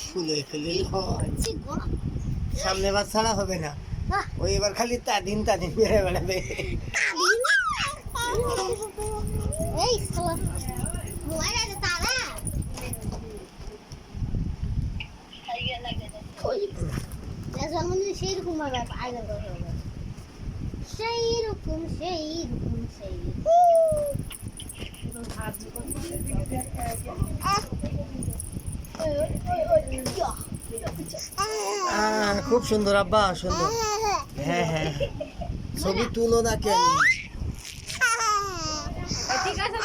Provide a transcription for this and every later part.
ফুলে ফেলে সামনে বার ছাড়া হবে না, ওই এবার খালি তাদিন তাদিন বেড়ে বেড়াবে। সেইরকম ভাবে আয়োজন করা হবে, সেইরকম সেইরকম সেইরকম। খুব সুন্দর আব্বা, সুন্দর। হ্যাঁ হ্যাঁ, ছবি তুলো না কেন? ঠিক আছে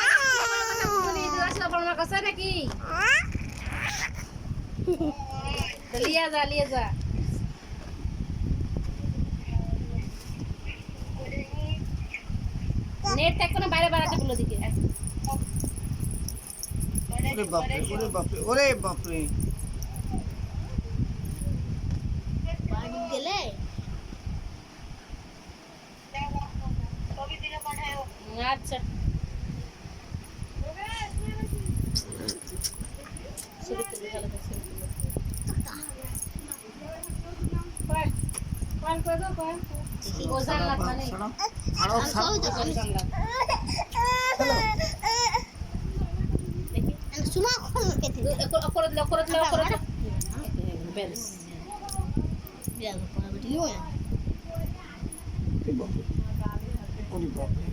আমার কাছে নাকি লিয়া যা লিয়া যা। নেট থেকে কোনো বাইরে বাড়াতে বলো দিকে। ওরে বাপরে, ওরে বাপরে, ওরে বাপরে। বাড়ি গেলে আচ্ছা ওজান লাগবে না। আরো সুমা খেতে করে দিলে করে দিলে করে দিলে বেশ বিয়া করে